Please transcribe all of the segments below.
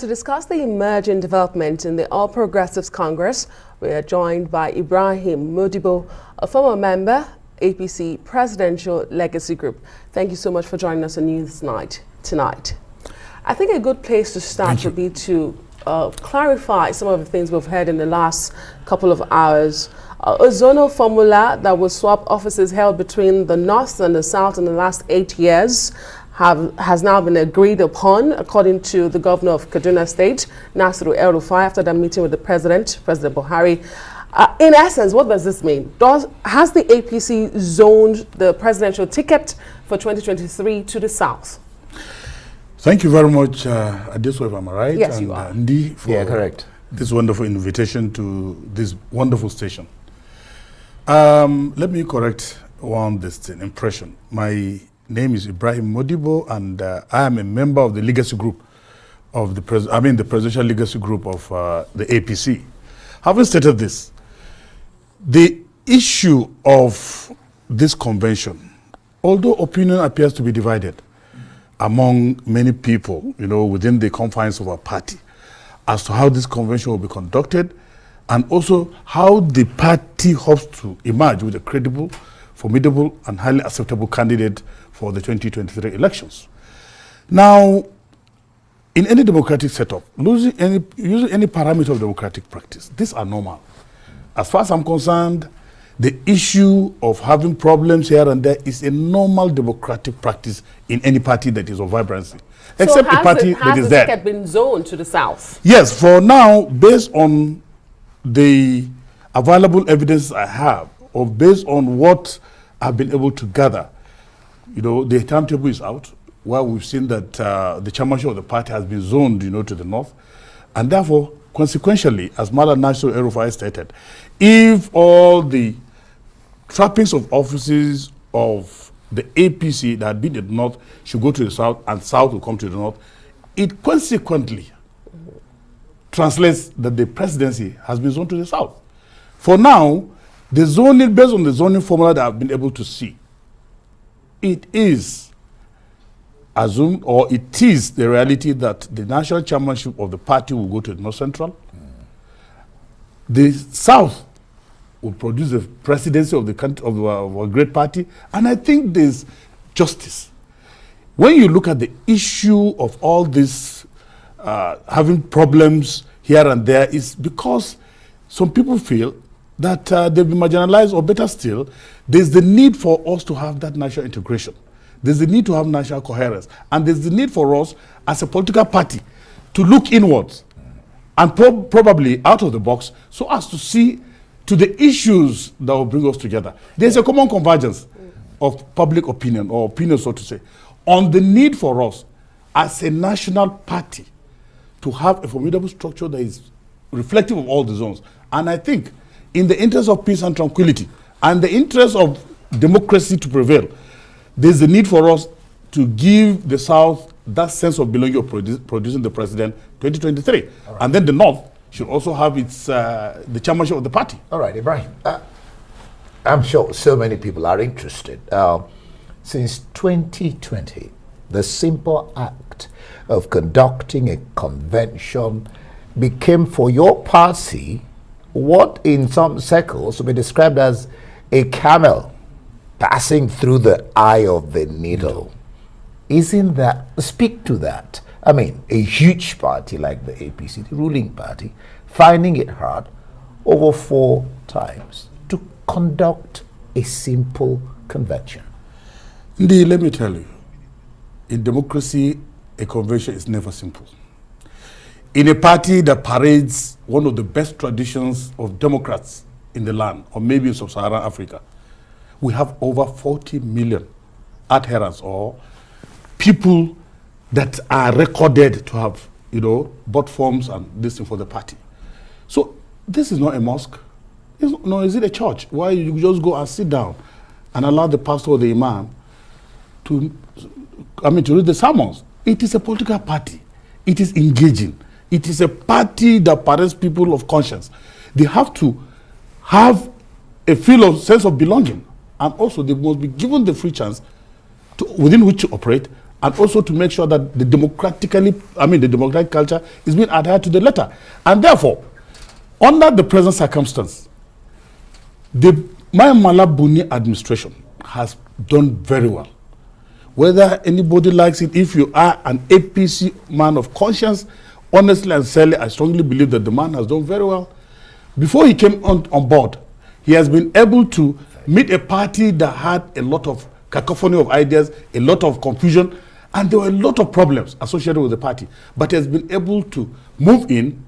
discuss the emerging development in the All Progressives Congress, we are joined by Ibrahim Modibbo, a former member, APC Presidential Legacy Group. Thank you so much for joining us on News Night tonight. I think a good place to start would be to clarify some of the things we've heard in the last couple of hours. A zonal formula that will swap offices held between the North and the South in the last 8 years has now been agreed upon, according to the governor of Kaduna State, Nasiru El-Rufai, after that meeting with the President Buhari. In essence, what does this mean? Has the APC zoned the presidential ticket for 2023 to the South? Thank you very much, Adeso, if I'm right. Yes, you are. Ndi, for correct. This wonderful invitation to this wonderful station. Let me correct one impression. My name is Ibrahim Modibbo, and I am a member of the legacy group of the Presidential Legacy Group of the APC. Having stated this, the issue of this convention, although opinion appears to be divided among many people, within the confines of our party, as to how this convention will be conducted, and also how the party hopes to emerge with a credible, formidable, and highly acceptable candidate for the 2023 elections. Now, in any democratic setup, using any parameter of democratic practice, these are normal. As far as I'm concerned, the issue of having problems here and there is a normal democratic practice in any party that is of vibrancy. Except a party that is there. Has the ticket been zoned to the South? Yes, for now, based on the available evidence I have, or based on what I've been able to gather, the timetable is out, where we've seen that the chairmanship of the party has been zoned, to the North. And therefore, consequentially, as Madam Nasiru El-Rufai stated, if all the trappings of offices of the APC that had been in the North should go to the South, and South will come to the North, it consequently translates that the presidency has been zoned to the South. For now, the zoning, based on the zoning formula that I've been able to see, it is assumed, or it is the reality, that the national chairmanship of the party will go to the North Central. The South will produce the presidency of the country, of a great party, and I think there's justice. When you look at the issue of all this having problems here and there, is because some people feel that they've been marginalized, or better still, there's the need for us to have that national integration. There's the need to have national coherence. And there's the need for us as a political party to look inwards and probably out of the box, so as to see to the issues that will bring us together. There's a common convergence of public opinion, or opinion, so to say, on the need for us as a national party to have a formidable structure that is reflective of all the zones. And I think in the interest of peace and tranquility, and the interest of democracy to prevail, there's a need for us to give the South that sense of belonging of producing the president 2023. Right. And then the North should also have its the chairmanship of the party. All right, Ibrahim. I'm sure so many people are interested. Since 2020, the simple act of conducting a convention became, for your party, what in some circles would be described as a camel passing through the eye of the needle. Isn't that, speak to that. I mean, a huge party like the APC, the ruling party, finding it hard over 4 times to conduct a simple convention. Indeed, let me tell you, in democracy, a convention is never simple. In a party that parades one of the best traditions of Democrats in the land, or maybe in sub-Saharan Africa, we have over 40 million adherents, or people that are recorded to have, bought forms and this thing for the party. So this is not a mosque. No, is it a church where you just go and sit down and allow the pastor or the imam to read the sermons? It is a political party. It is engaging. It is a party that parades people of conscience. They have to have a sense of belonging, and also they must be given the free chance within which to operate, and also to make sure that the democratic culture is being adhered to the letter. And therefore, under the present circumstance, the Mala Buni administration has done very well. Whether anybody likes it, if you are an APC man of conscience, honestly and sincerely, I strongly believe that the man has done very well. Before he came on board, he has been able to meet a party that had a lot of cacophony of ideas, a lot of confusion, and there were a lot of problems associated with the party. But he has been able to move in,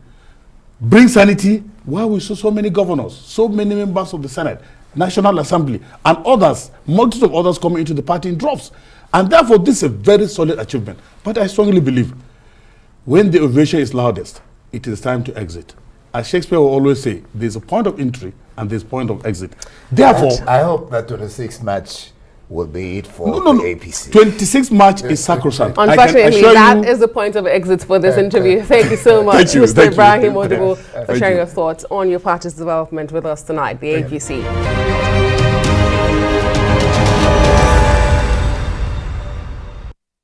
bring sanity, while we saw so many governors, so many members of the Senate, National Assembly, and others, multitude of others coming into the party in drops. And therefore, this is a very solid achievement. But I strongly believe when the ovation is loudest, it is time to exit. As Shakespeare will always say, there's a point of entry and there's a point of exit. Therefore, I hope that 26th March will be it for the APC. 26th March is sacrosanct. Unfortunately, that is the point of exit for this interview. Thank you so much, Mr. Ibrahim Modibbo, for sharing your thoughts on your party's development with us tonight, the APC.